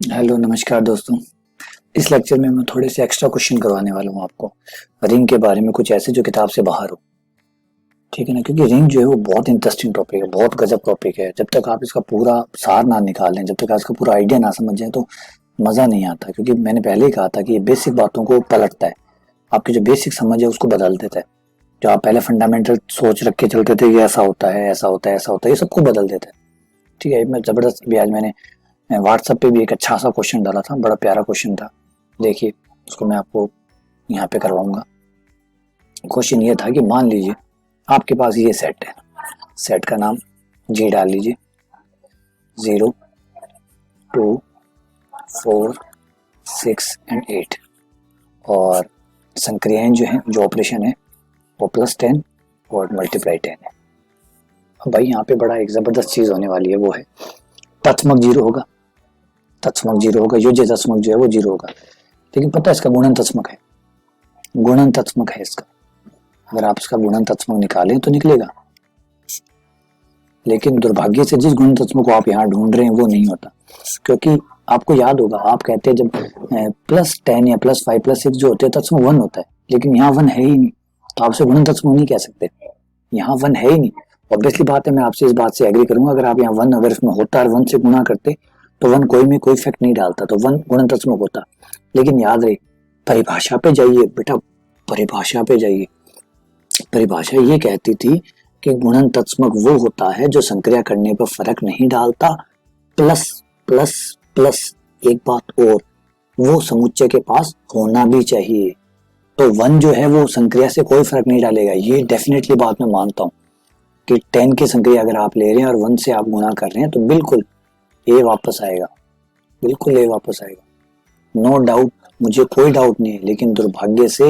Hello नमस्कार दोस्तों। इस लेक्चर में मैं थोड़े से एक्स्ट्रा क्वेश्चन करवाने वाला हूँ आपको रिंग के बारे में, कुछ ऐसे जो किताब से बाहर हो। ठीक है ना, क्योंकि रिंग जो है वो बहुत इंटरेस्टिंग टॉपिक है, बहुत गजब टॉपिक है। जब तक आप इसका पूरा सार ना निकालें, जब तक आप इसका पूरा आइडिया ना समझ जाए तो मजा नहीं आता। क्योंकि मैंने पहले ही कहा था कि ये बेसिक बातों को पलटता है, आपकी जो बेसिक समझ है उसको बदल देता है। जो आप पहले फंडामेंटल सोच रख के चलते थे कि ऐसा होता है ऐसा होता है ऐसा होता है, ये सबको बदल देता है। ठीक है, मैं जबरदस्त भी आज मैंने व्हाट्सएप पे भी एक अच्छा सा क्वेश्चन डाला था, बड़ा प्यारा क्वेश्चन था। देखिए उसको मैं आपको यहाँ पे करवाऊंगा। क्वेश्चन ये था कि मान लीजिए आपके पास ये सेट है, सेट का नाम जी डाल लीजिए। 0, 2, 4, 6 एंड 8 और संक्रियाएं जो है, जो ऑपरेशन है वो +10 और ×10 है। अब भाई यहाँ पे बड़ा एक जबरदस्त चीज होने वाली है, वो है तत्समक जीरो होगा। तत्समक जीरो होगा, योज्य तत्समक जो है वो जीरो होगा। लेकिन पता है इसका गुणन तत्समक है, गुणन तत्समक है इसका। अगर आप इसका गुणन तत्समक निकालें तो निकलेगा, लेकिन दुर्भाग्य से जिस गुणन तत्समक को आप यहाँ ढूंढ रहे हैं वो नहीं होता। क्योंकि आपको याद होगा, आप कहते हैं जब +10 या +5 +6 जो होते हैं तत्समक 1 होता है, लेकिन यहाँ 1 है ही नहीं, तो आपसे गुणन तत्समक नहीं कह सकते। यहाँ 1 है ही नहीं। ऑब्वियसली बात है, मैं आपसे इस बात से एग्री करूंगा। अगर आप यहाँ 1 अगर इसमें होता और 1 से गुणा करते तो 1 कोई में कोई इफेक्ट नहीं डालता, तो 1 गुणन तत्समक होता। लेकिन याद रहे, परिभाषा पे जाइए बेटा, परिभाषा पे जाइए। परिभाषा ये कहती थी कि गुणन तत्समक वो होता है जो संक्रिया करने पर फर्क नहीं डालता, प्लस प्लस प्लस एक बात और, वो समुच्चय के पास होना भी चाहिए। तो 1 जो है वो संक्रिया से कोई फर्क नहीं डालेगा, ये डेफिनेटली बात मैं मानता हूँ कि 10 की संक्रिया अगर आप ले रहे हैं और 1 से आप गुणा कर रहे हैं तो बिल्कुल ये वापस आएगा, बिल्कुल ये वापस आएगा, नो डाउट, मुझे कोई डाउट नहीं है। लेकिन दुर्भाग्य से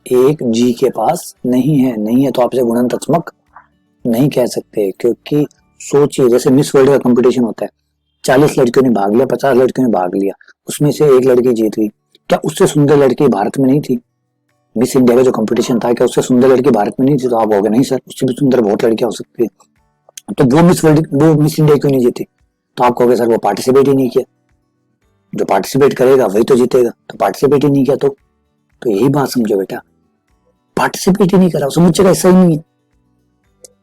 एक जी के पास नहीं है, नहीं है तो आप इसे गुणन तत्समक नहीं कह सकते। क्योंकि सोचिए, जैसे मिस वर्ल्ड का कंपटीशन होता है, 40 लड़कियों ने भाग लिया, 50 लड़कियों ने भाग लिया, उसमें से एक लड़की जीत गई, क्या उससे सुंदर लड़की भारत में नहीं थी? मिस इंडिया का जो कंपटीशन था, क्या उससे सुंदर लड़की भारत में नहीं थी? तो आप कहोगे नहीं सर, उससे भी सुंदर बहुत लड़कियां हो सकती है, तो वो मिस वर्ल्ड, वो मिस इंडिया क्यों नहीं जीती? तो आप कहोगे सर वो पार्टिसिपेट ही नहीं किया। जो पार्टिसिपेट करेगा वही तो जीतेगा, तो पार्टिसिपेट ही नहीं किया तो यही बात समझो बेटा, पार्टिसिपेट ही नहीं करा, समुच्चय का हिस्सा ही नहीं है।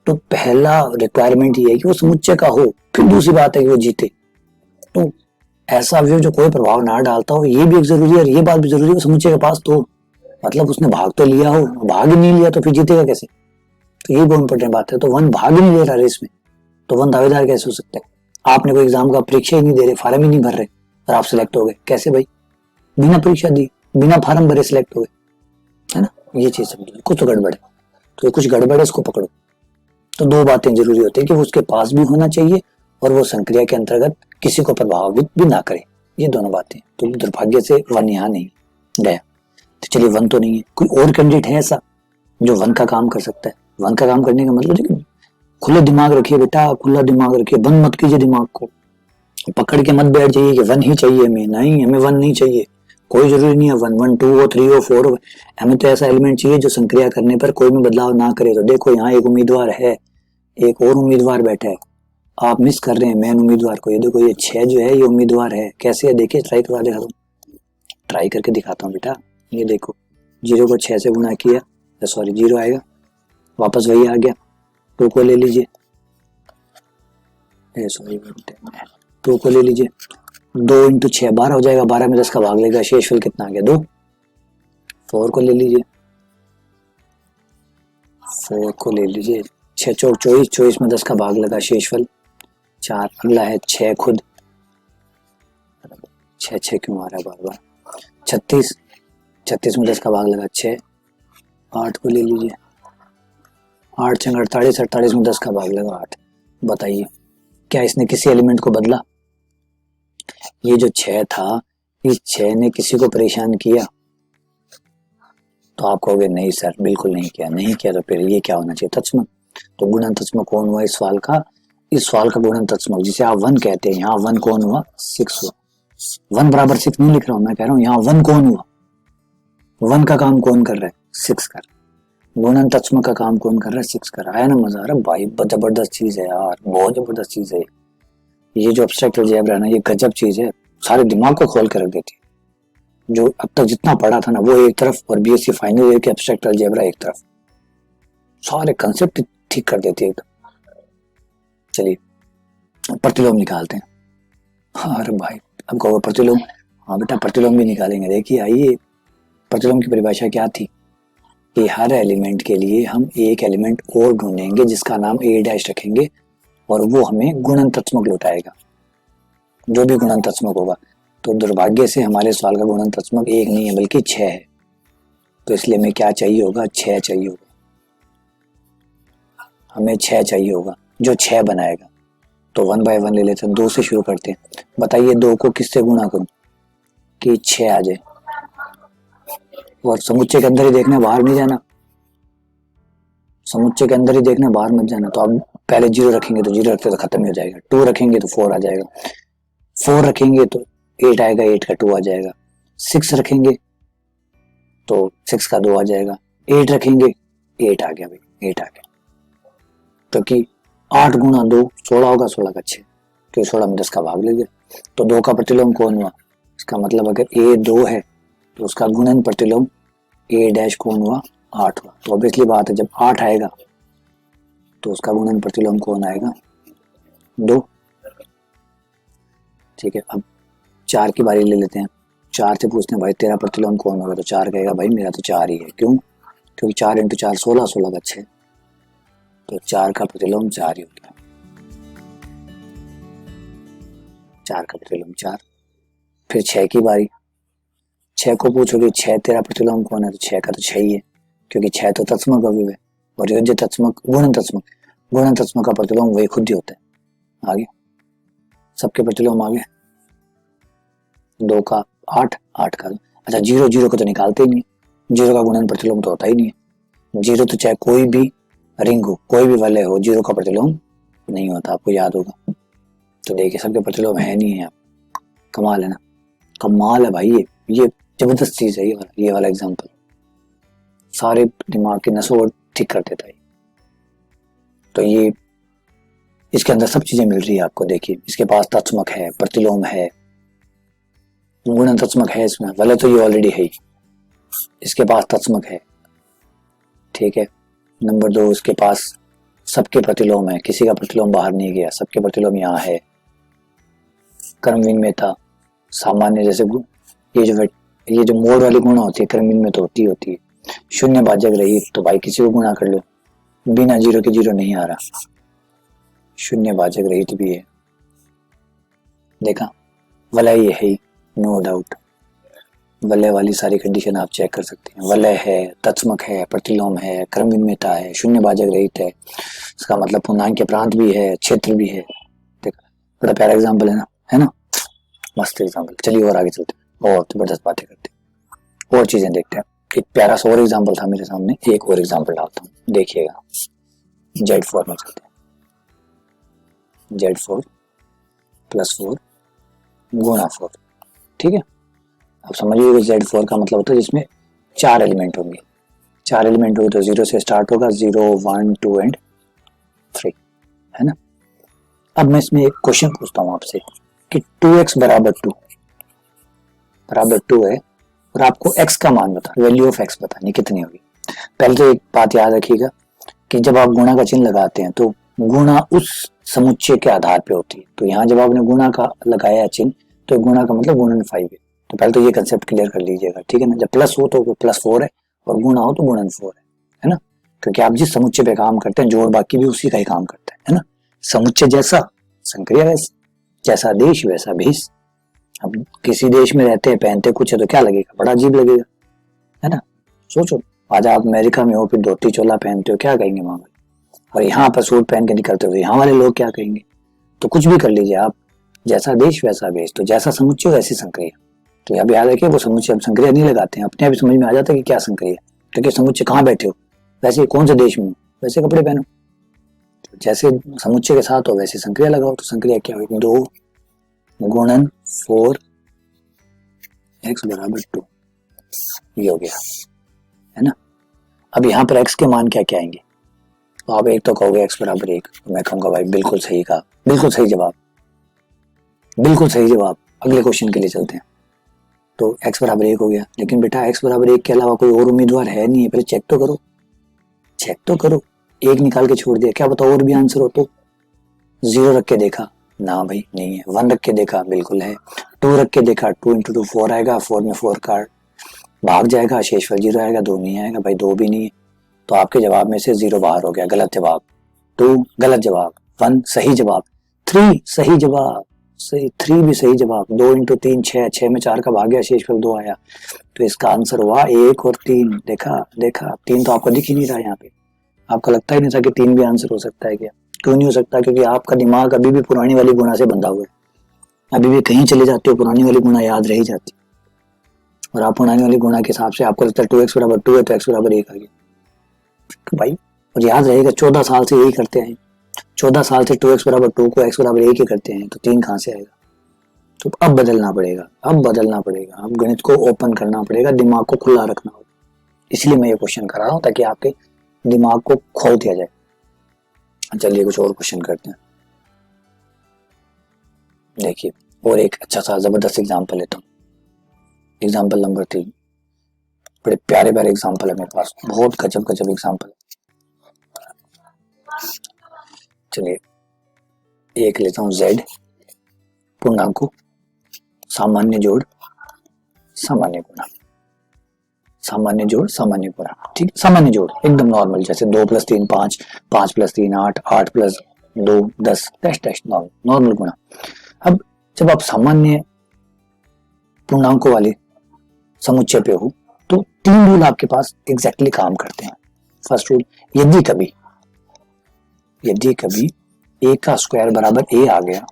तो पहला रिक्वायरमेंट ये है कि वो समुच्चय का हो, फिर दूसरी बात है कि वो जीते। तो ऐसा अवयव जो कोई प्रभाव ना डालता हो, ये भी एक जरूरी है, और ये बात भी जरूरी है वो समुच्चय के पास तो, मतलब उसने भाग तो लिया हो, भाग ही नहीं लिया तो फिर जीतेगा कैसे? तो ये बहुत इंपॉर्टेंट बात है। तो 1 भाग ही नहीं ले रहा रेस में, तो 1 दावेदार कैसे हो सकता है? आपने कोई एग्जाम का परीक्षा ही नहीं दे रहे, फार्म ही नहीं भर रहे और आप सिलेक्ट हो गए, कैसे भाई? बिना परीक्षा दी, बिना फार्म भरे सिलेक्ट हो गए, है ना? ये चीज समझो, कुछ तो गड़बड़ है। तो ये कुछ गड़बड़ है, इसको पकड़ो। तो 2 बातें जरूरी होती है कि वो उसके पास भी होना चाहिए और वो संक्रिया के अंतर्गत किसी को प्रभावित भी ना करे, ये दोनों बातें। तो दुर्भाग्य से 1 यहाँ नहीं गया। तो चलिए 1 तो नहीं है, कोई और कैंडिडेट है ऐसा जो 1 का काम कर सकता है? 1 का काम करने का मतलब, लेकिन खुला दिमाग रखिए बेटा, खुला दिमाग रखिए, बंद मत कीजिए दिमाग को, पकड़ के मत बैठ जाइए कि 1 ही चाहिए हमें, नहीं हमें 1 नहीं चाहिए। कोई जरूरी नहीं है 1 1 2 हो 3 हो 4 हो, हमें तो ऐसा एलिमेंट चाहिए जो संक्रिया करने पर कोई भी बदलाव ना करे। तो देखो यहाँ एक उम्मीदवार है, एक और उम्मीदवार बैठा है, आप मिस कर रहे हैं मेन उम्मीदवार को। ये देखो ये 6 जो है ये उम्मीदवार है, कैसे है देखिए, ट्राई करवा दिखाता हूँ, ट्राई करके दिखाता हूँ बेटा। ये देखो 0 को 6 से गुना किया, सॉरी 0 आएगा, वापस वही आ गया। 2 को ले लीजिए, सॉरी 2 को ले लीजिए, 2 × 6 12 हो जाएगा, 12 में 10 का भाग लेगा, शेषफल कितना आ गया 2। 4 को ले लीजिए, 4 को ले लीजिए, 6 चौक 24, 24 में 10 का भाग लगा, शेषफल 4। अगला है 6 खुद, 6 6 क्यों आ रहा है बार बार, 36, 36 में 10 का भाग लगा 6। 8 को ले लीजिए, 8 6 48, 48 में 10 का भाग लगा 8। बताइए क्या इसने किसी एलिमेंट को बदला? ये जो 6 था, इस 6 ने किसी को परेशान किया? तो आप कहोगे नहीं सर बिल्कुल नहीं किया, नहीं किया तो फिर ये क्या होना चाहिए? तत्समक। तो गुणन तत्समक कौन हुआ इस सवाल का? इस सवाल का गुणन तत्समक, जिसे आप 1 कहते हैं, यहाँ 1 कौन हुआ? 6 हुआ। 1 बराबर 6 नहीं लिख रहा हूं, मैं कह रहा हूँ यहाँ 1 कौन हुआ? 1 का काम कौन कर रहा है? 6 कर। गुणन तत्समक का काम कौन कर रहा है? 6 कर। आया ना मजा? आ रहा भाई, जबरदस्त चीज है यार, बहुत जबरदस्त चीज है। ये जो एब्स्ट्रैक्ट अलजेब्रा है ना, ये गजब चीज है। सारे दिमाग को खोल कर रख देती है। जो अब तक जितना पढ़ा था ना वो एक तरफ, और बीएससी फाइनल ईयर के एब्स्ट्रैक्ट अलजेब्रा एक तरफ, सारे कंसेप्ट ठीक कर देती है एकदम। चलिए प्रतिलोम निकालते हैं। हाँ, अरे भाई अब कहोगे प्रतिलोम, हाँ बेटा प्रतिलोम भी निकालेंगे। देखिए आइए, प्रतिलोम की परिभाषा क्या थी कि हर एलिमेंट के लिए हम एक एलिमेंट और ढूंढेंगे जिसका नाम ए डैश रखेंगे और वो हमें गुणनतत्मक लौटाएगा, जो भी गुणनतत्मक होगा। तो दुर्भाग्य से हमारे सवाल का गुणनतत्मक एक नहीं है बल्कि 6 है, तो इसलिए हमें क्या चाहिए होगा, 6 चाहिए होगा, हमें 6 चाहिए होगा जो 6 बनाएगा। तो 1 बाय 1 ले लेते हैं, 2 से शुरू करते हैं। बताइए 2 को किससे गुणा करूं कि 6 आ जाए, और समुच्चय के अंदर ही देखना, बाहर नहीं जाना, समुच्चय के अंदर ही देखना, बाहर मत जाना। तो अब पहले 0 रखेंगे तो 0 रखते तो खत्म हो जाएगा, 2 रखेंगे तो 4 आ जाएगा, 4 रखेंगे तो 8 आएगा, 8 का 2 आ जाएगा, 6 रखेंगे तो 6 का 2 आ जाएगा, 8 रखेंगे 8 आ गया भाई, 8 आ गया। क्योंकि 8 गुणा 2 16 होगा, 16 का 6, तो 16 में 10 का भाग ले गया। तो 2 का प्रतिलोम कौन हुआ, इसका मतलब अगर ए 2 है तो उसका गुणन प्रतिलोम ए डैश कौन हुआ, 8 हुआ। तो ऑब्वियसली बात है जब 8 आएगा तो उसका गुणन प्रतिलोम कौन आएगा, 2। ठीक है, अब 4 की बारी ले लेते हैं। 4 से पूछते हैं भाई तेरा प्रतिलोम कौन होगा, तो 4 कहेगा भाई मेरा तो 4 ही है। क्यों, क्योंकि 4 इंटू 4 16, 16 का 6, तो 4 का प्रतिलोम 4 ही होता है, 4 का प्रतिलोम 4। फिर 6 की बारी, 6 को पूछोगे 6 तेरा प्रतिलोम कौन है, तो 6 का तो 6 ही है, क्योंकि 6 तो तत्समक अवयव है, और योज्य तत्समक गुणन तत्समक, गुणन तत्समक का प्रतिलोम वही खुद ही होता है। आगे सबके प्रतिलोम आगे, 2 का 8, 8 का, अच्छा 0 0 को तो निकालते ही नहीं, 0 का गुणन प्रतिलोम तो होता ही नहीं है। 0 तो चाहे कोई भी रिंग हो, कोई भी वलय हो, 0 का प्रतिलोम नहीं होता, आपको याद होगा। तो देखिए सबके प्रतिलोम है नहीं है, कमाल है ना, कमाल है भाई, ये जबरदस्त चीज है ये वाला एग्जाम्पल, सारे दिमाग के नसों ठीक कर देता है। तो ये इसके अंदर सब चीजें मिल रही है आपको। देखिए इसके पास तत्समक है, प्रतिलोम है, गुणन तत्समक है, इसमें वलय तो ये ऑलरेडी है ही, इसके पास तत्समक है। ठीक है, नंबर 2 इसके पास सबके प्रतिलोम है, किसी का प्रतिलोम बाहर नहीं गया, सबके प्रतिलोम यहाँ है। कर्मवीन में था सामान्य, जैसे ये जो मोड़ वाली गुणा होती है कर्मवीन में तो होती है। शून्य भाजक रही तो भाई किसी को गुणा कर लो, बिना 0 के 0 नहीं आ रहा, शून्य भाजक रहित भी है, देखा, वलय ये है ही, नो डाउट, वलय वाली सारी कंडीशन आप चेक कर सकते हैं। वलय है, तत्समक है, प्रतिलोम है, क्रमविन्मेता है, शून्य भाजक रहित है, इसका मतलब पूर्णांक के प्रांत भी है, क्षेत्र भी है। देखा बड़ा प्यारा एग्जाम्पल है ना, मस्त एग्जाम्पल। चलिए और आगे चलते हैं, और जबरदस्त बातें करते हैं, और चीजें देखते हैं। एक प्यारा सा और एग्जाम्पल था मेरे सामने, एक और एग्जाम्पल डालता हूँ, देखिएगा। Z4 में चलते हैं, Z4 + 4 गुणा 4, ठीक है। अब समझिए Z4 का मतलब होता है जिसमें 4 एलिमेंट होंगे, 4 एलिमेंट होंगे तो 0 से स्टार्ट होगा, 0 1 2 एंड 3, है ना। अब मैं इसमें एक क्वेश्चन पूछता हूँ आपसे कि 2x बराबर 2 है और आपको x का मान बता, वैल्यू ऑफ x बतानी कितनी होगी। पहले तो एक बात याद रखिएगा कि जब आप गुणा का चिन्ह लगाते हैं तो गुणा उस समुच्चय के आधार पे होती है। तो यहाँ जब आपने गुणा का लगाया चिन्ह तो गुणा का मतलब गुणन 5 है। तो पहले तो ये कंसेप्ट क्लियर कर लीजिएगा, ठीक है ना। जब प्लस हो तो +4 है और गुणा हो तो गुणन 4 है ना। क्योंकि आप जिस समुच्चय पे काम करते हैं जोड़ बाकी भी उसी का ही काम करता है ना। समुच्चय जैसा संक्रिया वैसा, जैसा देश वैसा भेष। अब किसी देश में रहते हैं पहनते कुछ है तो क्या लगेगा, बड़ा अजीब लगेगा, है ना। सोचो आज आप अमेरिका में हो फिर धोती चोला पहनते हो, क्या कहेंगे वहां, और यहाँ पर सूट पहन के निकलते हो तो यहाँ वाले लोग क्या कहेंगे। तो कुछ भी कर लीजिए आप, जैसा देश वैसा भेष, तो जैसा समुच्चय वैसी संक्रिया। तो यहाँ याद रखिए वो समुच्चय हम संक्रिया नहीं लगाते हैं, अपने आप समझ में आ जाता है कि क्या संक्रिया, क्योंकि समुच्चय कहाँ बैठे हो, वैसे कौन से देश में हो वैसे कपड़े पहनो, तो जैसे समुच्चय के साथ हो वैसे संक्रिया लगाओ। तो संक्रिया क्या होगी, 2 गुणन 4 x बराबर 2, ये हो गया, है ना। अब यहाँ पर x के मान क्या क्या आएंगे, तो आप एक तो कहोगे x बराबर 1, तो मैं कहूँगा भाई बिल्कुल सही कहा, बिल्कुल सही जवाब, बिल्कुल सही जवाब। अगले क्वेश्चन के लिए चलते हैं। तो x बराबर 1 हो गया, लेकिन बेटा x बराबर 1 के अलावा कोई और उम्मीदवार है नहीं है, पहले चेक तो करो, चेक तो करो। 1 निकाल के छोड़ दिया, क्या पता और भी आंसर हो। तो 0 रख के देखा, ना भाई नहीं है। 1 रख के देखा, बिल्कुल है। 2 रख के देखा, 2 इंटू 2 4 आएगा, 4 में 4 कार्ड भाग जाएगा, शेष पर 0 आएगा, 2 नहीं आएगा भाई, 2 भी नहीं है। तो आपके जवाब में से 0 बाहर हो गया, गलत जवाब। 2 गलत जवाब, 1 सही जवाब, 3 सही जवाब, सही 3 भी सही जवाब। 2 इंटू 3 6, 6 में 4 का भाग गया, शेष पर 2 आया। तो इसका आंसर हुआ 1 और 3। देखा देखा, 3 तो आपको दिख ही नहीं रहा यहाँ पे, आपको लगता ही नहीं था कि 3 भी आंसर हो सकता है। क्या क्यों नहीं हो सकता? क्योंकि आपका दिमाग अभी भी पुरानी वाली गुणा से बंधा हुआ है। अभी भी कहीं चले जाते हो, पुरानी वाली गुणा याद रही जाती, और आप पुरानी वाली गुणा के हिसाब से आपको लगता है 2x बराबर 2 है तो x बराबर 1 आ गया भाई। और याद रहेगा 14 साल से यही करते हैं, 14 साल से 2x बराबर 2 को x बराबर 1 ही करते हैं, तो 3 कहाँ से आएगा? तो अब बदलना पड़ेगा, अब बदलना पड़ेगा, अब गणित को ओपन करना पड़ेगा, दिमाग को खुला रखना होगा। इसलिए मैं ये क्वेश्चन कर रहा हूँ ताकि आपके दिमाग को खोल दिया जाए। चलिए कुछ और क्वेश्चन करते हैं। देखिए और एक अच्छा सा जबरदस्त एग्जाम्पल लेता हूँ, एग्जाम्पल नंबर 3। बड़े प्यारे प्यारे एग्जाम्पल है मेरे पास, बहुत गजब गजब एग्जाम्पल है। चलिए एक लेता हूँ, z पूर्णांकों सामान्य जोड़ सामान्य गुणा, सामान्य जोड़ सामान्य गुणा, ठीक, सामान्य जोड़ एकदम नॉर्मल, जैसे 2 + 3 5, 5 + 3 8, 8 + 2 10, डैश डैश नॉर्मल गुणा। अब जब आप सामान्य पूर्णांकों वाले समुच्चय पे हो तो 3 रूल आपके पास एग्जैक्टली काम करते हैं। फर्स्ट रूल, यदि कभी a का स्क्वायर बराबर a आ गया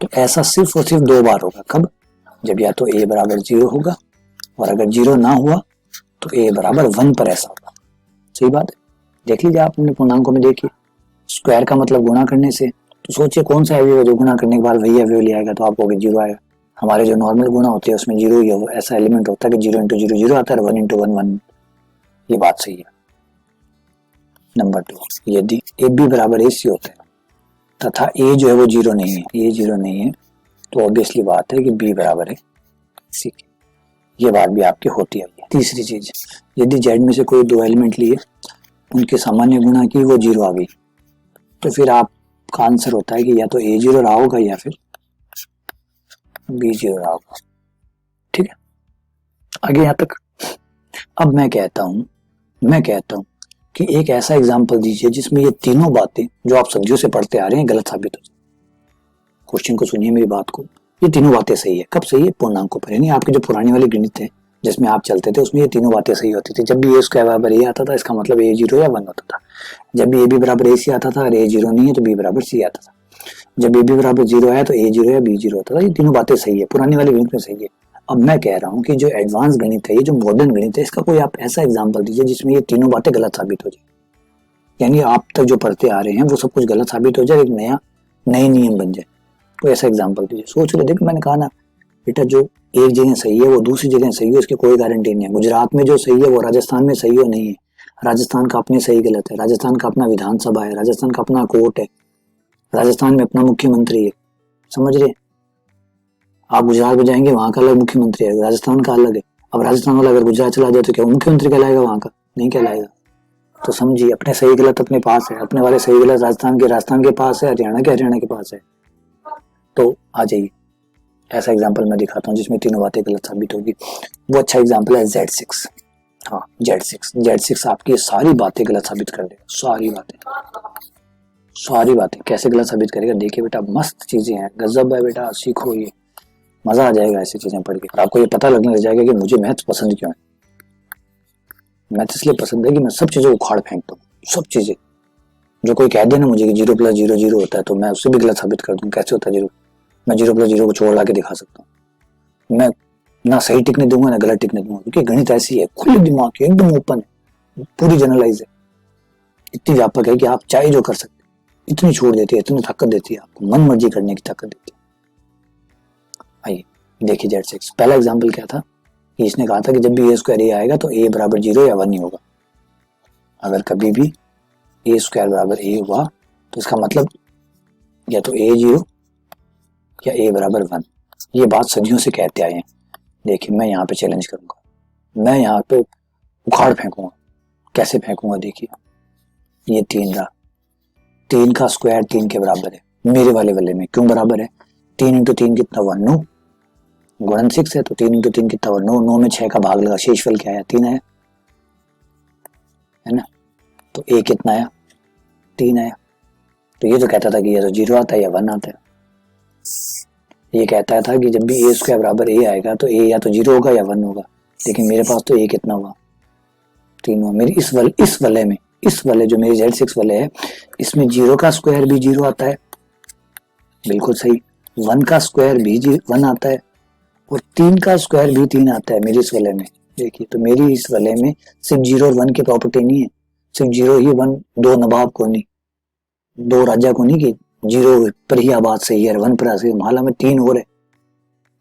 तो ऐसा सिर्फ और सिर्फ 2 बार होगा। कब? जब या तो a बराबर 0 होगा, और अगर 0 ना हुआ तो a बराबर 1 पर ऐसा होगा। सही बात है, देख लीजिए आप अपने पूर्णांकों में, देखिए स्क्वायर का मतलब गुणा करने से, तो सोचिए कौन सा अवयव जो गुणा करने के बाद वही अवयव ले आएगा, तो आपको 0 आएगा। हमारे जो नॉर्मल गुणा होते हैं उसमें 0 ही ऐसा एलिमेंट होता है कि 0 × 0 0 आता है, 1 × 1 1। ये बात सही है। नंबर 2, यदि ए बी बराबर ए सी होता है तथा ए जो है वो 0 नहीं है, ए 0 नहीं है, तो ऑब्वियसली बात है कि बी बराबर है सी। ये बात भी आपकी होती है। तीसरी चीज, यदि जेड में से कोई 2 एलिमेंट लिए, उनके सामान्य गुणा की, वो 0 आ गई, तो फिर आपका आंसर होता है कि या तो ए 0 रहा होगा या फिर बी 0 रहा होगा। ठीक है, आगे यहाँ तक। अब मैं कहता हूं कि एक ऐसा एग्जाम्पल दीजिए जिसमें ये तीनों बातें जो आप सदियों से पढ़ते आ रहे हैं गलत साबित हो जाए। क्वेश्चन को सुनिए मेरी बात को, ये तीनों बातें सही है। कब सही है? पूर्णांकों पर, यानी आपकी जो पुरानी वाली गणित है जिसमें आप चलते थे उसमें ये तीनों बातें सही होती थी। जब भी ए स्क्वायर बराबर ए आता था इसका मतलब ए 0 या 1 होता था। जब भी ए बी बराबर ए सी आता था और ए 0 नहीं है तो बी बराबर सी आता था। जब ए बी बराबर 0 आया तो ए 0 या बी 0 होता था। ये तीनों बातें सही है, पुरानी वाली गणित में सही है। अब मैं कह रहा हूँ कि जो एडवांस गणित है, ये जो मॉडर्न गणित है, इसका कोई आप ऐसा एग्जाम्पल दीजिए जिसमें ये तीनों बातें गलत साबित हो जाए, यानी आप तक जो पढ़ते आ रहे हैं वो सब कुछ गलत साबित हो जाए, एक नए नियम बन जाए। कोई ऐसा एग्जाम्पल दीजिए। सोच लो, देखो मैंने कहा ना बेटा, जो एक जगह सही है वो दूसरी जगह सही है, इसकी कोई गारंटी नहीं है। गुजरात में जो सही है वो राजस्थान में सही हो नहीं है। राजस्थान का अपने सही गलत है, राजस्थान का अपना विधानसभा है, राजस्थान का अपना कोर्ट है, राजस्थान में अपना मुख्यमंत्री है। समझ रहे? आप गुजरात में जाएंगे वहां का अलग मुख्यमंत्री है, राजस्थान का अलग है। अब राजस्थान वाला अगर गुजरात चला जाए तो क्या मुख्यमंत्री कहलाएगा? वहां का नहीं कहलाएगा। तो समझिए, अपने सही गलत अपने पास है, अपने वाले सही गलत राजस्थान के पास है, हरियाणा के पास है। तो आ जाइए, ऐसा एग्जाम्पल मैं दिखाता हूँ जिसमें तीनों बातें गलत साबित होगी। वो अच्छा एग्जाम्पल है Z6। हाँ, Z6 आपकी सारी बातें गलत साबित कर देगा, सारी बातें कैसे गलत साबित करेगा? देखिए बेटा, मस्त चीजें हैं, गजब है बेटा, सीखो, ये मजा आ जाएगा ऐसी चीजें पढ़ के। आपको ये पता लगने लग जाएगा कि मुझे मैथ्स पसंद क्यों है। मैथ्स इसलिए पसंद है कि मैं सब चीजें उखाड़ फेंकता हूँ, सब चीजें। जो कोई कह दे ना मुझे कि 0 + 0 0 होता है, तो मैं उससे भी गलत साबित कर दूं। कैसे होता है 0? मैं 0 + 0 को छोड़ ला के दिखा सकता हूँ। मैं ना सही टिकने दूंगा ना गलत टिकने दूंगा, क्योंकि गणित ऐसी है, खुले दिमाग की, एकदम ओपन है, पूरी जनरलाइज है, इतनी व्यापक है कि आप चाहे जो कर सकते, इतनी छोड़ देती है, इतनी ताकत देती है, आपको मन मर्जी करने की ताकत देती है। आइए देखिए Z6। पहला एग्जाम्पल क्या था कि इसने कहा था कि जब भी ए स्क्वायर ए आएगा तो ए बराबर 0 या 1 ही होगा। अगर कभी भी ए स्क्वायर बराबर ए हुआ तो इसका मतलब या तो ए 0 या ए बराबर 1। ये बात सदियों से कहते आए हैं। देखिए मैं यहाँ पे चैलेंज करूंगा, मैं यहाँ पे उखाड़ फेंकूंगा। कैसे फेंकूंगा देखिए, ये 3 रहा, 3 का स्क्वायर 3 के बराबर है मेरे वाले वाले में। क्यों बराबर है? 3 इंटू 3 कितना हुआ? 9। गुणन 6 है तो 3 इंटू 3 कितना हुआ? 9। 9 में 6 का भाग लगा, शेषफल क्या आया? 3 आया, है ना। तो ए कितना आया? 3 आया। तो ये तो कहता था कि या तो 0 आता है या 1 आता है। ये कहता था कि जब भी ए स्क्वायर बराबर ए आएगा तो ए या तो 0 होगा या 1 होगा, लेकिन मेरे पास तो ए कितना हुआ? 3 हुआ। मेरी इस वाले में, इस वाले जो मेरी Z6 वाले है, इसमें 0 का स्क्वायर भी 0 आता है, बिल्कुल सही। 1 का स्क्वायर भी 1 आता है और 3 का स्क्वायर भी 3 आता है मेरी इस वाले में। देखिए तो मेरी इस वाले में सिर्फ 0 और 1 की प्रॉपर्टी नहीं है, सिर्फ 0 ही 1, 2 नवाब को नहीं, 2 राजा को नहीं, कि 0 पर ही आबाद सही है, 1 पर सही। माला में 3 और है,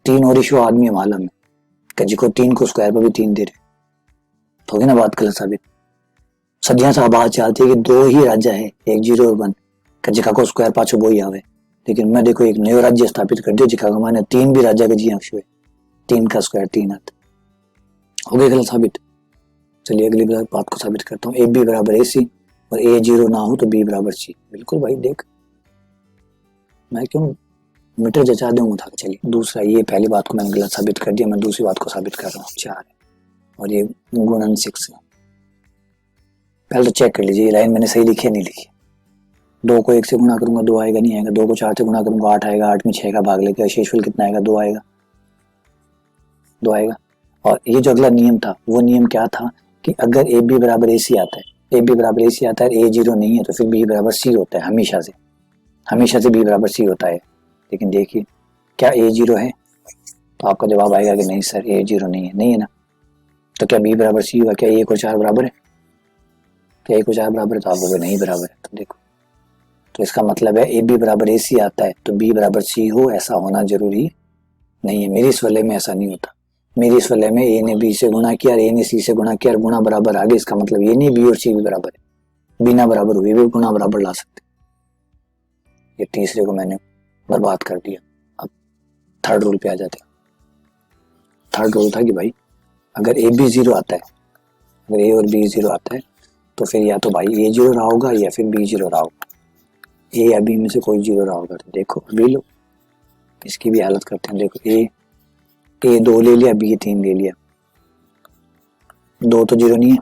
3 और इशू आदमी है माला में, जिसको 3 को स्क्वायर पर भी 3 दे रहे, तो होगी ना बात गलत साबित। सदियां से बात चलती है कि 2 ही राजा है, एक 0 और 1, जिका को स्क्वायर पाछो वो ही आवे। लेकिन मैं देखो एक नयो राज्य स्थापित कर दिया जिका मैंने 3 भी राजा के जी अंश हुए, 3 का स्क्वायर 3 आता, हो गई गलत साबित। चलिए अगली बात को साबित करता हूँ। ए बी बराबर ए सी और ए 0 ना हो तो बी बराबर सी। बिल्कुल भाई, देख मैं क्यों मीटर जचा दूंगा था। चलिए दूसरा, ये पहली बात को मैंने गलत साबित कर दिया, मैं दूसरी बात को साबित कर रहा हूँ। 4 और ये गुणन 6 है। पहले तो चेक कर लीजिए ये लाइन मैंने सही लिखी है नहीं लिखी। 2 को 1 से गुणा करूंगा 2 आएगा, नहीं आएगा। 2 को 4 से गुणा करूंगा 8 आएगा, 8 में 6 का भाग लेकर शेषफल कितना आएगा? 2 आएगा, 2 आएगा। और ये जो अगला नियम था वो नियम क्या था कि अगर ए बी बराबर ए सी आता है, ए बी बराबर ए सी आता है, ए 0 नहीं है तो फिर बी बराबर सी होता है, हमेशा से बी बराबर सी होता है। लेकिन देखिए क्या ए 0 है? तो आपका जवाब आएगा कि नहीं सर ए 0 नहीं है, नहीं है ना। तो क्या बी बराबर सी हुआ? क्या 1 और 4 बराबर है? क्या 1 और 4 बराबर है? तो आपको नहीं बराबर है। तो देखो, तो इसका मतलब है ए बी बराबर ए सी आता है तो बी बराबर सी हो, ऐसा होना जरूरी नहीं है। मेरी इस वाले में ऐसा नहीं होता। मेरी इस वाले में ए ने बी से गुणा किया, ए ने सी से गुणा किया, गुणा बराबर आगे। इसका मतलब ये नहीं बी और सी भी बराबर है, बिना बराबर हुए भी गुणा बराबर ला सकते। ये तीसरे को मैंने बर्बाद कर दिया। अब थर्ड रूल पे आ जाते हैं। थर्ड रूल था कि भाई अगर ए बी 0 आता है, अगर ए और बी 0 आता है तो फिर या तो भाई ए 0 रहा होगा या फिर बी 0 रहा होगा, ए या बी में से कोई 0 रहा होगा। तो देखो अभी लो इसकी भी हालत करते हैं। देखो ए 2 ले लिया, बी 3 ले लिया, 2 तो 0 नहीं है,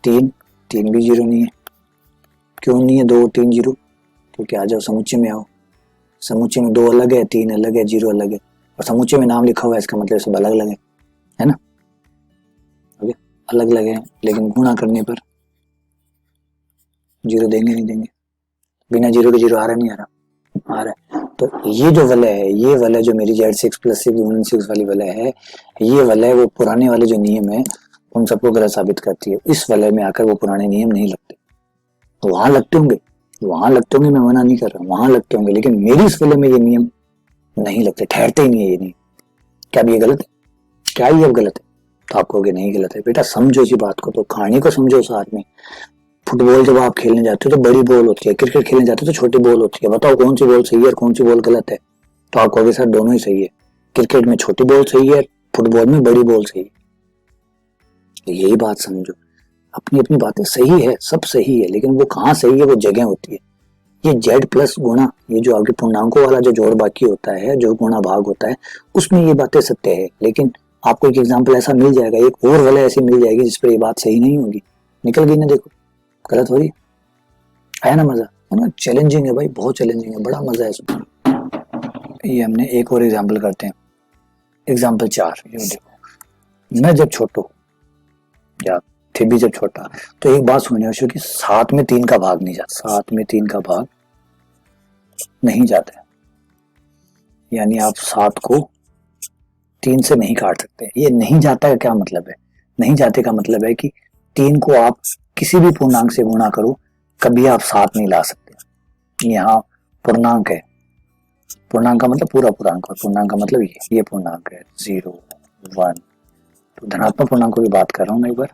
3 भी 0 नहीं है। क्यों नहीं है 2 और 3 0? क्योंकि आ जाओ समुच्चय में आओ, समुच्चय में 2 अलग है, 3 अलग है, 0 अलग है, और समुच्चय में नाम लिखा हुआ है, इसका मतलब सब अलग अलग है ना। ओके, अलग अलग है, लेकिन गुणा करने पर 0 देंगे नहीं देंगे? बिना 0 के 0 आ रहा नहीं आ रहा? आ रहा है। तो ये जो वलय है, ये वलय जो मेरी Z6 + 6 गुणन 6 वाली वलय है, ये वलय वो पुराने वाले जो नियम है उन सबको गलत साबित करती है। इस वलय में आकर वो पुराने नियम नहीं लगते। तो वहां लगते होंगे, मैं मना नहीं कर रहा, वहां लगते होंगे, लेकिन मेरी इस वलय में ये नियम नहीं लगते, ठहरते ही नहीं है ये नियम। क्या ये गलत है? क्या ये अब गलत है? तो आप कहोगे नहीं गलत है। बेटा समझो इसी बात को, तो कहानी को समझो साथ में। फुटबॉल जब आप खेलने जाते हो तो बड़ी बॉल होती है, क्रिकेट खेलने जाते हो तो छोटी बॉल होती है। बताओ कौन सी बॉल सही है और कौन सी बॉल गलत है? तो आप कहोगे सर दोनों ही सही है, क्रिकेट में छोटी बॉल सही है, फुटबॉल में बड़ी बॉल सही है। तो यही बात समझो, अपनी अपनी बातें सही है, सब सही है, लेकिन वो कहाँ सही है, वो जगह होती है। ये जेड प्लस गुणा, ये जो आपके पूर्णांकों वाला जो जोड़ बाकी होता है, जो गुणा भाग होता है, उसमें ये बातें सत्य है। लेकिन आपको एक एग्जाम्पल ऐसा मिल जाएगा, एक और वाला ऐसी मिल जाएगी जिस पर ये बात सही नहीं होगी, निकल गई ना। देखो गलत हो रही, आया ना मजा? है ना, चैलेंजिंग है भाई, बहुत चैलेंजिंग है, बड़ा मजा है इसमें। ये हमने एक और एग्जाम्पल करते हैं, एग्जाम्पल 4। ये देखो, मैं जब छोटो या थे भी जब छोटा, तो एक बात सुनिए कि 7 में 3 का भाग नहीं जाता, 7 में 3 का भाग नहीं जाता है। यानी आप 7 को 3 से नहीं काट सकते। ये नहीं जाता का क्या मतलब है? नहीं जाते का मतलब है कि 3 को आप किसी भी पूर्णांक से गुणा करो, कभी आप 7 नहीं ला सकते। यहाँ पूर्णांक है, पूर्णांक का मतलब पूरा पूर्णांक, और पूर्णांक का मतलब ये पूर्णांक है 0 1। तो धनात्मक पूर्णांकों की बात कर रहा हूँ मैं एक बार,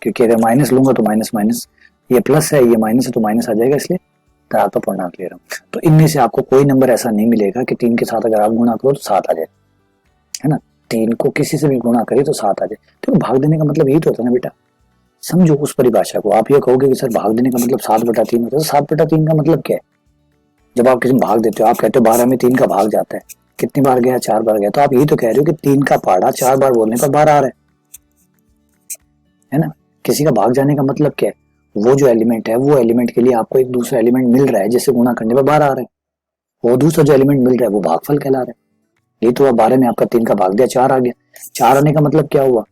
क्योंकि अगर माइनस लूंगा तो माइनस माइनस, ये प्लस है ये माइनस है तो माइनस आ जाएगा, इसलिए धनात्मक पूर्णांक ले रहा हूँ। तो इनमें से आपको कोई नंबर ऐसा नहीं मिलेगा कि 3 के साथ अगर आप गुणा करो तो 7 आ जाए, है ना। 3 को किसी से भी गुणा करिए तो 7 आ जाए। तो भाग देने का मतलब यही तो होता है ना बेटा। समझो उस परिभाषा को। आप ये कहोगे कि सर भाग देने का मतलब 7/3 होता है, तो 7/3 का मतलब क्या है? जब आप किसी में भाग देते हो, आप कहते हो 12 में 3 का भाग जाता है, कितनी बार गया? 4 बार गया। तो आप यही तो कह रहे हो कि 3 का पहाड़ा 4 बार बोलने पर 12 आ रहा है ना। किसी का भाग जाने का मतलब क्या है? वो जो एलिमेंट है, वो एलिमेंट के लिए आपको एक दूसरा एलिमेंट मिल रहा है जिससे गुणा करने पर 12 आ रहा है। वो दूसरा जो एलिमेंट मिल रहा है वो भागफल कहला रहा है। ये तो हुआ 12 में आपका 3 का भाग दिया, 4 आ गया। 4 आने का मतलब क्या हुआ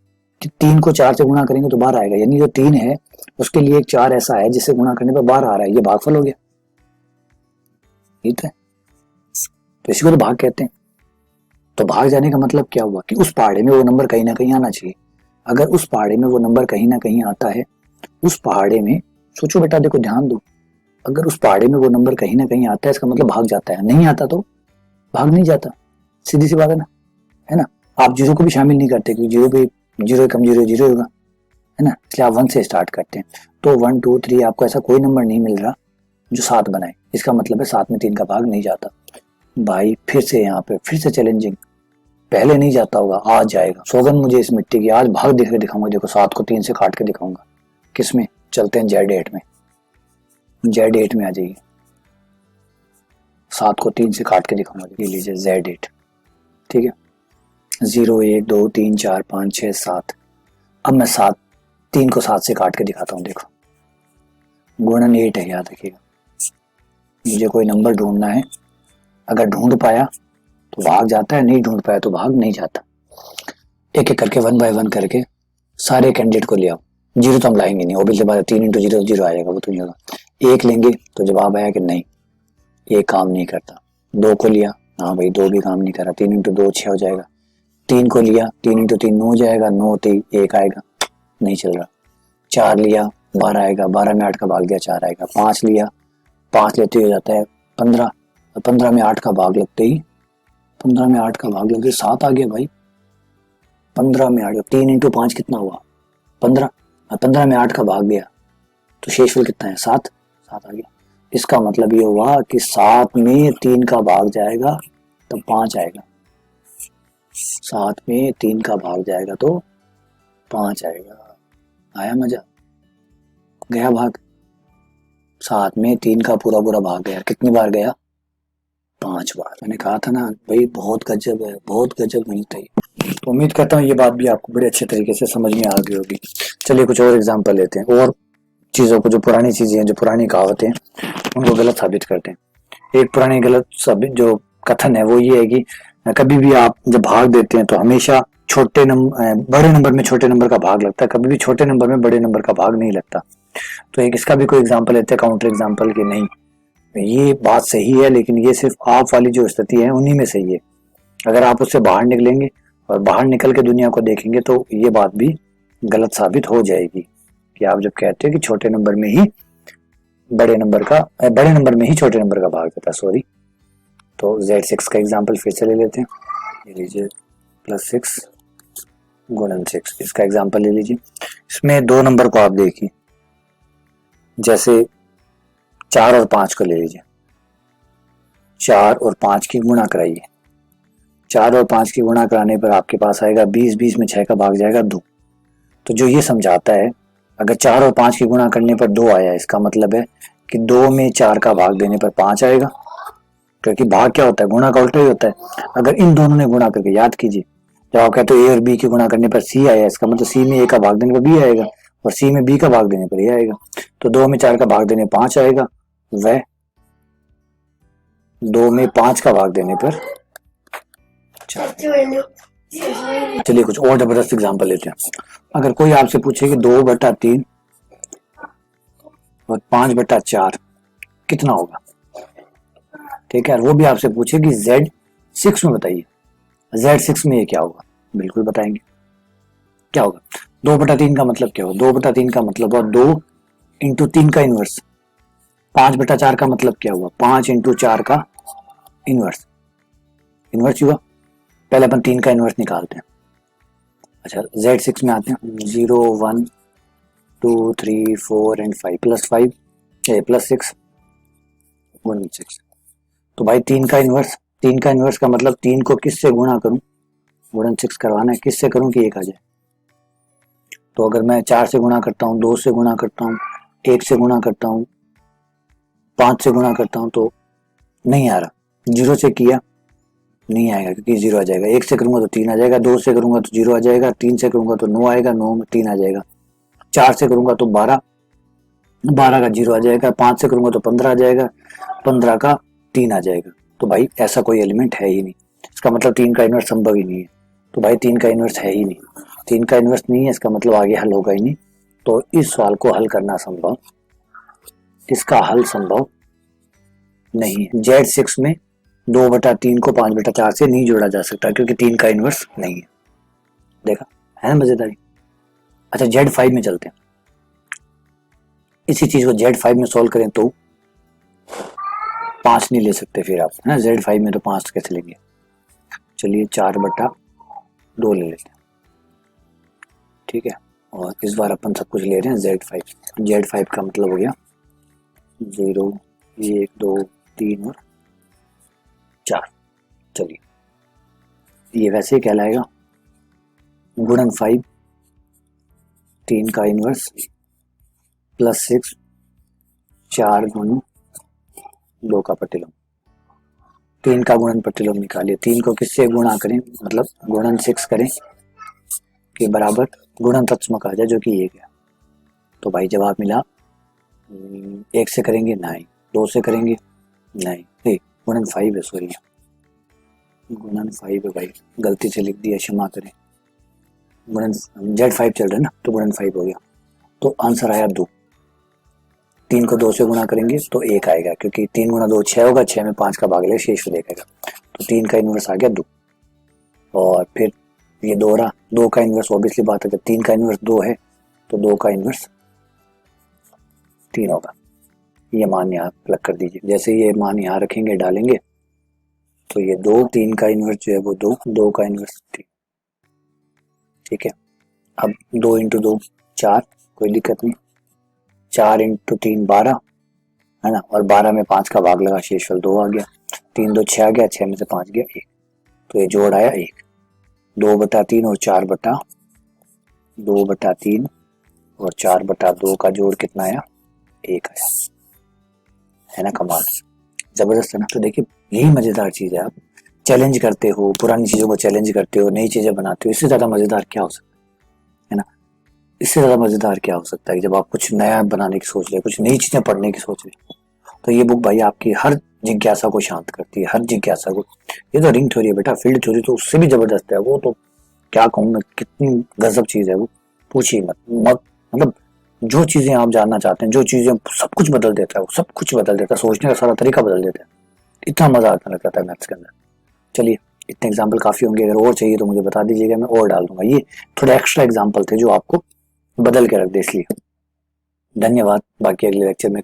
कि 3 को 4 से गुणा करेंगे तो 12 आएगा। यानी जो 3 है उसके लिए एक 4 ऐसा है जिससे गुणा करने पर 12 आ रहा है। ये भागफल हो गया। ठीक है, तो इसी को तो भाग कहते हैं। तो भाग जाने का मतलब क्या हुआ कि उस पहाड़े में वो नंबर कहीं ना कहीं आना चाहिए। अगर उस पहाड़े में वो नंबर कहीं ना कहीं आता है, उस पहाड़े में, सोचो बेटा, देखो ध्यान दो, अगर उस पहाड़े में वो नंबर कहीं ना कहीं आता है इसका मतलब भाग जाता है, नहीं आता तो भाग नहीं जाता। सीधी सी बात है ना, है ना। आप जीरो को भी शामिल नहीं करते क्योंकि जीरो भी, जीरो कम जीरो जीरो होगा, है ना। इसलिए आप 1 से स्टार्ट करते हैं। तो 1 2 3 आपको ऐसा कोई नंबर नहीं मिल रहा जो 7 बनाए। इसका मतलब है 7 में 3 का भाग नहीं जाता। भाई फिर से यहाँ पे फिर से चैलेंजिंग, पहले नहीं जाता होगा, आज जाएगा। सौगन मुझे इस मिट्टी की, आज भाग देख के दिखाऊंगा। देखो 7 को 3 से काट के दिखाऊंगा। किसमें? चलते हैं Z8 में। Z8 में आ जाइए, 7 को 3 से काट के दिखाऊंगा। ये लीजिए Z8, ठीक है। 0 1 2 3 4 5 6 7। अब मैं 3 को 7 से काट के दिखाता हूँ। देखो गुणन 8 है, याद रखिएगा। मुझे कोई नंबर ढूंढना है, अगर ढूंढ पाया तो भाग जाता है, नहीं ढूंढ पाया तो भाग नहीं जाता। एक एक करके 1 बाय 1 करके सारे कैंडिडेट को ले आओ। जीरो तो हम लाएंगे नहीं, ऑब्वियसली बात है, 3 × 0 0 आएगा, वो तो नहीं होगा। 1 लेंगे तो जवाब आया कि नहीं, ये काम नहीं करता। 2 को लिया, हाँ भाई 2 भी काम नहीं कर रहा। 3 × 2 6 हो जाएगा। 3 को लिया, 3 × 3 9 हो जाएगा, 9 3 1 आएगा, नहीं चल रहा। 4 लिया, 12 आएगा, 12 में 8 का भाग दिया, 4 आएगा। 5 लिया, 5 लेते ही हो जाता है 15, 15 में 8 का भाग लगते ही, 15 में 8 का भाग लगते 7 आ गया भाई। 15 में 8, 3 × 5 कितना हुआ? 15। 15 में 8 का भाग गया तो शेषफल कितना है? 7 आ गया। इसका मतलब ये हुआ कि 7 में 3 का भाग जाएगा तो 5 आएगा। 7 में 3 का भाग जाएगा तो 5 आएगा। आया मजा? गया भाग? 7 में 3 का पूरा भाग गया। कितनी बार गया? 5 बार। मैंने कहा था ना भाई, बहुत गजब है, बहुत गजब गणित है। तो उम्मीद करता हूँ ये बात भी आपको बड़े अच्छे तरीके से समझ में आ गई होगी। चलिए कुछ और एग्जांपल लेते हैं, और चीजों को, जो पुरानी चीजें हैं, जो पुरानी कहावतें हैं, उनको गलत साबित करते हैं। एक पुरानी गलत साबित जो कथन है वो ये है कि कभी भी आप जब भाग देते हैं तो हमेशा बड़े नंबर में छोटे नंबर का भाग लगता है, कभी भी छोटे नंबर में बड़े नंबर का भाग नहीं लगता। तो एक इसका भी कोई एग्जाम्पल लेते हैं, काउंटर एग्जाम्पल की। नहीं, ये बात सही है, लेकिन ये सिर्फ आप वाली जो स्थिति है उन्हीं में सही है। अगर आप उससे बाहर निकलेंगे और बाहर निकल के दुनिया को देखेंगे तो ये बात भी गलत साबित हो जाएगी कि आप जब कहते हैं कि छोटे नंबर में ही बड़े नंबर में ही छोटे नंबर का भाग जाता है, सॉरी। तो Z6 का एग्जाम्पल फिर से ले लेते हैं। ये लीजिए +6 गुणन 6, इसका एग्जाम्पल ले लीजिए। इसमें 2 नंबर को आप देखिए, जैसे 4 और 5 को ले लीजिए। 4 और 5 की गुणा कराइए। 4 और 5 की गुणा कराने पर आपके पास आएगा 20, 20 में 6 का भाग जाएगा 2। तो जो ये समझाता है, अगर 4 और 5 की गुणा करने पर 2 आया, इसका मतलब है कि 2 में 4 का भाग देने पर 5 आएगा, क्योंकि भाग क्या होता है? गुणा का उल्टा ही होता है। अगर इन दोनों ने गुणा करके, याद कीजिए, जब आप कहते हो A और B की गुणा करने पर C आया, इसका मतलब C में A का भाग देने पर B आएगा, और C में B का भाग देने पर A आएगा। तो 2 में 4 का भाग देने पर 5 आएगा, वह 2 में 5 का भाग देने पर 4। चलिए कुछ और जबरदस्त एग्जांपल लेते हैं। अगर कोई आपसे पूछे कि 2/3 और 5/4 कितना होगा, ठीक है, वो भी आपसे पूछे कि Z6 में बताइए, Z6 में ये क्या होगा, बिल्कुल बताएंगे। क्या होगा? 2/3 का मतलब क्या होगा? 2/3 का मतलब हुआ 2 × 3 का इनवर्स। 5/4 का मतलब क्या हुआ? 5 × 4 का इनवर्स। इनवर्स हुआ। पहले अपन 3 का इनवर्स निकालते हैं। अच्छा, Z6 में आते हैं। 0 1 2 3 4 एंड 5 +5 +6 गुणन 6। तो भाई 3 का इनवर्स का मतलब 3 को किससे गुणा करूं, गुणन 6 करवाना है, किससे करूं कि 1 आ जाए। तो अगर मैं 4 से गुणा करता हूँ, 2 से गुणा करता हूँ, 1 से गुणा करता हूँ, 5 से गुणा करता हूँ तो नहीं आ रहा। 0 से किया नहीं आएगा क्योंकि 0 आ जाएगा। 1 से करूंगा तो 3 आ जाएगा, 2 से करूंगा तो 0 आ जाएगा, 3 से करूंगा तो 9 आएगा, 9 में 3 आ जाएगा। 4 से करूंगा तो 12, 12 का 0 आ जाएगा। 5 से करूंगा तो 15 आ जाएगा, 15 का 3 आ जाएगा। तो भाई ऐसा कोई एलिमेंट है ही नहीं, इसका मतलब 3 का इनवर्स संभव ही नहीं है। तो भाई 3 का इनवर्स है ही नहीं, 3 का इनवर्स नहीं है, इसका मतलब आगे हल होगा ही नहीं। तो इस सवाल को हल करना संभव, इसका हल संभव नहीं है। Z6 में 2/3 को 5/4 से नहीं जोड़ा जा सकता क्योंकि 3 का इनवर्स नहीं है। देखा है ना मजेदारी। अच्छा Z5 में चलते हैं, इसी चीज को Z5 में सॉल्व करें तो 5 नहीं ले सकते फिर आप, है ना। Z5 में तो 5 कैसे लेंगे, चलिए 4/2 ले लेते हैं, ठीक है। और इस बार अपन सब कुछ ले रहे हैं Z5 का मतलब हो गया 0, 1, 2, 3 और 4। चलिए ये वैसे ही कहलाएगा गुणन 5, 3 का इनवर्स प्लस 6, 4 गुणन 2 का प्रतिलोम। 3 का गुणन प्रतिलोम निकालिए। 3 को किससे गुणा करें, मतलब गुणन 6 करें कि बराबर गुणन तत्समक आ जाए जो कि 1 है। तो भाई जवाब मिला 1 से करेंगे नहीं, 2 से करेंगे नहीं, गुणन 5 है, सॉरी गुणन 5 है भाई, गलती से लिख दिया, क्षमा करें। गुणन Z5 चल रहा है ना, तो गुणन 5 हो गया। तो आंसर आया 2। 3 को 2 से गुणा करेंगे तो 1 आएगा क्योंकि 3 गुणा 2 6 होगा, 6 में 5 का भाग लेगा, शेष देखेगा। तो 3 का इनवर्स आ गया 2। और फिर ये 2 रहा, 2 का इनवर्स ऑब्वियसली बात है, जब 3 का इनवर्स 2 है तो 2 का इनवर्स 3 होगा। ये मान यहाँ प्लग कर दीजिए, जैसे ये मान यहाँ रखेंगे डालेंगे तो ये 2, 3 का इनवर्स जो है वो 2, 2 का इनवर्स 3, ठीक है। अब 2 × 2 4, कोई दिक्कत नहीं। 4 × 3 12 है ना, और 12 में 5 का भाग लगा, शेषफल 2 आ गया। 3 2 6 आ गया, 6 में से 5 गया 1, तो ये जोड़ आया 1। 2/3 और 4/2/3 और 4/2 का जोड़ कितना आया, 1 आया, है ना। कमाल, जबरदस्त है ना। तो देखिए यही मजेदार चीज है, आप चैलेंज करते हो, पुरानी चीजों को चैलेंज करते हो, नई चीजें बनाते हो, इससे ज्यादा मजेदार क्या हो सकता है ना। इससे ज्यादा मजेदार क्या हो सकता है कि जब आप कुछ नया बनाने की सोच रहे, कुछ नई चीजें पढ़ने की सोच रहे। तो ये बुक भाई आपकी हर जिज्ञासा को शांत करती है, हर जिज्ञासा को। ये तो रिंग थ्योरी है बेटा, फील्ड थ्योरी तो उससे भी जबरदस्त है, वो तो क्या कहूँ मैं, कितनी गजब चीज है वो, पूछिए मत। मतलब जो चीजें आप जानना चाहते हैं, जो चीजें, सब कुछ बदल देता है, वो सब कुछ बदल देता है, सोचने का सारा तरीका बदल देता है। इतना मजा आता लगता है मैथ्स के अंदर। चलिए इतने एग्जाम्पल काफी होंगे, अगर और चाहिए तो मुझे बता दीजिएगा, मैं और डाल दूंगा। ये थोड़े एक्स्ट्रा एग्जाम्पल थे जो आपको बदल के रख दे, इसलिए धन्यवाद। बाकी अगले लेक्चर में